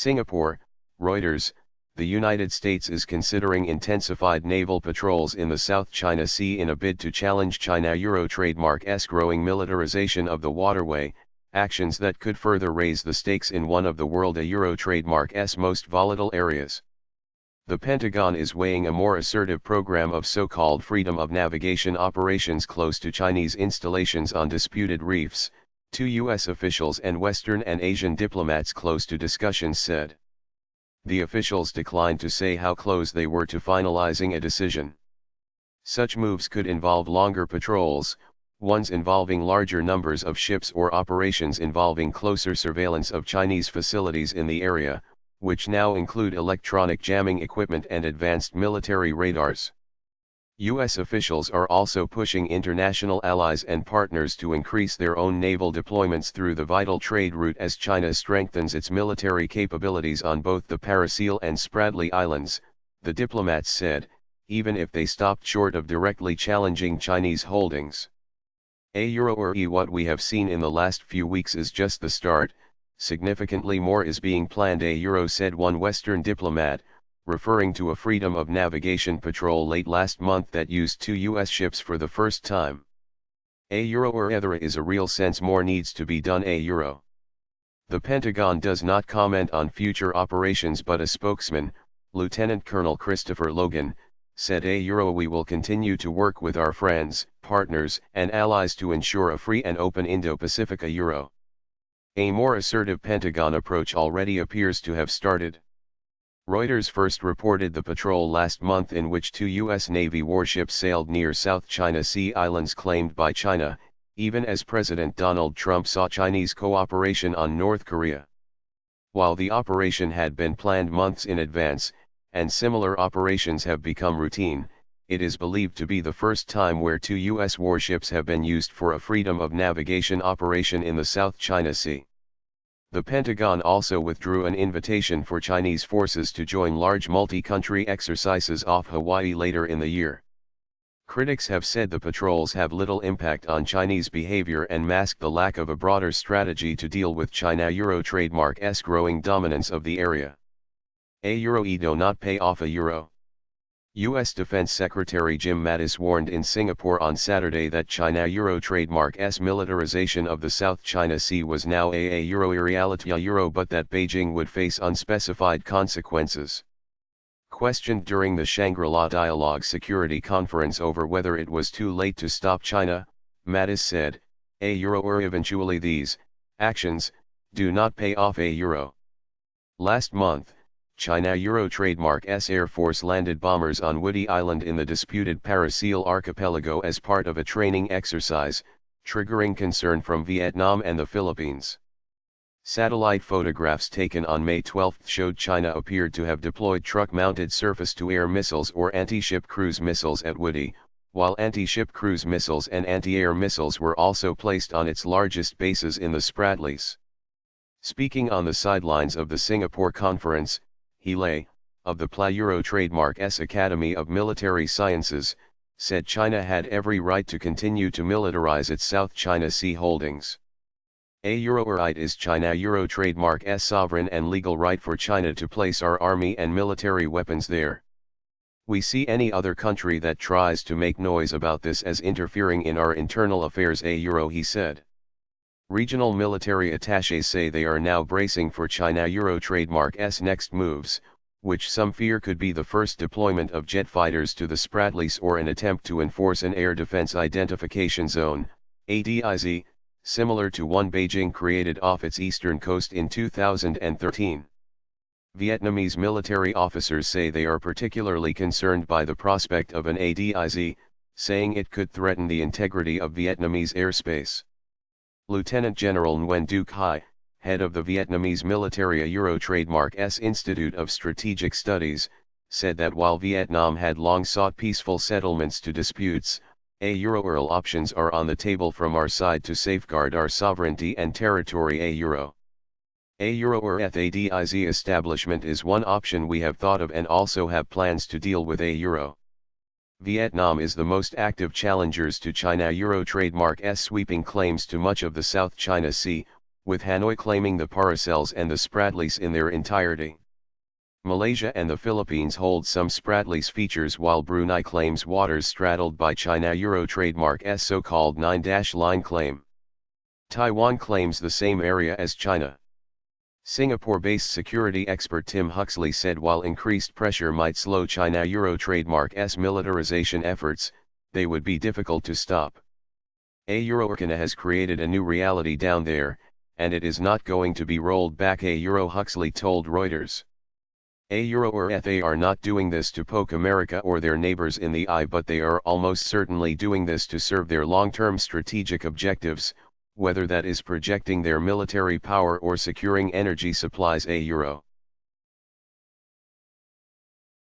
Singapore, Reuters, the United States is considering intensified naval patrols in the South China Sea in a bid to challenge China-Euro trademark's growing militarization of the waterway, actions that could further raise the stakes in one of the world-Euro trademark's most volatile areas. The Pentagon is weighing a more assertive program of so-called freedom of navigation operations close to Chinese installations on disputed reefs, two U.S. officials and Western and Asian diplomats close to discussions said. The officials declined to say how close they were to finalizing a decision. Such moves could involve longer patrols, ones involving larger numbers of ships or operations involving closer surveillance of Chinese facilities in the area, which now include electronic jamming equipment and advanced military radars. U.S. officials are also pushing international allies and partners to increase their own naval deployments through the vital trade route as China strengthens its military capabilities on both the Parasil and Spratly Islands, the diplomats said, even if they stopped short of directly challenging Chinese holdings. What we have seen in the last few weeks is just the start. Significantly more is being planned, said one Western diplomat, referring to a freedom of navigation patrol late last month that used two U.S. ships for the first time. There is a real sense more needs to be done. The Pentagon does not comment on future operations, but a spokesman, Lieutenant Colonel Christopher Logan, said we will continue to work with our friends, partners and allies to ensure a free and open Indo-Pacific. A more assertive Pentagon approach already appears to have started. Reuters first reported the patrol last month in which two U.S. Navy warships sailed near South China Sea islands claimed by China, even as President Donald Trump saw Chinese cooperation on North Korea. While the operation had been planned months in advance, and similar operations have become routine, it is believed to be the first time where two U.S. warships have been used for a freedom of navigation operation in the South China Sea. The Pentagon also withdrew an invitation for Chinese forces to join large multi-country exercises off Hawaii later in the year. Critics have said the patrols have little impact on Chinese behavior and mask the lack of a broader strategy to deal with China-Euro trademark's growing dominance of the area. Do not pay off . U.S. Defense Secretary Jim Mattis warned in Singapore on Saturday that China-Euro trademark's militarization of the South China Sea was now a reality, but that Beijing would face unspecified consequences. Questioned during the Shangri-La Dialogue Security Conference over whether it was too late to stop China, Mattis said, eventually these actions do not pay off . Last month, China-Euro trademark's Air Force landed bombers on Woody Island in the disputed Parasil archipelago as part of a training exercise, triggering concern from Vietnam and the Philippines. Satellite photographs taken on May 12 showed China appeared to have deployed truck-mounted surface-to-air missiles or anti-ship cruise missiles at Woody, while anti-ship cruise missiles and anti-air missiles were also placed on its largest bases in the Spratlys. Speaking on the sidelines of the Singapore conference, He Lei, of the PLA-Euro trademark's Academy of Military Sciences, said China had every right to continue to militarize its South China Sea holdings. It is China-Euro trademark's sovereign and legal right for China to place our army and military weapons there. We see any other country that tries to make noise about this as interfering in our internal affairs, he said. Regional military attachés say they are now bracing for China-Euro trademark's next moves, which some fear could be the first deployment of jet fighters to the Spratlys or an attempt to enforce an air defense identification zone, ADIZ, similar to one Beijing created off its eastern coast in 2013. Vietnamese military officers say they are particularly concerned by the prospect of an ADIZ, saying it could threaten the integrity of Vietnamese airspace. Lieutenant General Nguyen Duc Hai, head of the Vietnamese military Euro trademark's Institute of Strategic Studies, said that while Vietnam had long sought peaceful settlements to disputes, Euro options are on the table from our side to safeguard our sovereignty and territory. ADIZ establishment is one option we have thought of and also have plans to deal with Euro. Vietnam is the most active challengers to China-Euro trademark's sweeping claims to much of the South China Sea, with Hanoi claiming the Paracels and the Spratlys in their entirety. Malaysia and the Philippines hold some Spratlys features while Brunei claims waters straddled by China Euro trademark's so-called 9-line claim. Taiwan claims the same area as China. Singapore-based security expert Tim Huxley said while increased pressure might slow China Euro trademark's militarization efforts, they would be difficult to stop. A Euroarcana has created a new reality down there, and it is not going to be rolled back, A Euro Huxley told Reuters. A Euro or they are not doing this to poke America or their neighbors in the eye, but they are almost certainly doing this to serve their long-term strategic objectives, whether that is projecting their military power or securing energy supplies, A Euro.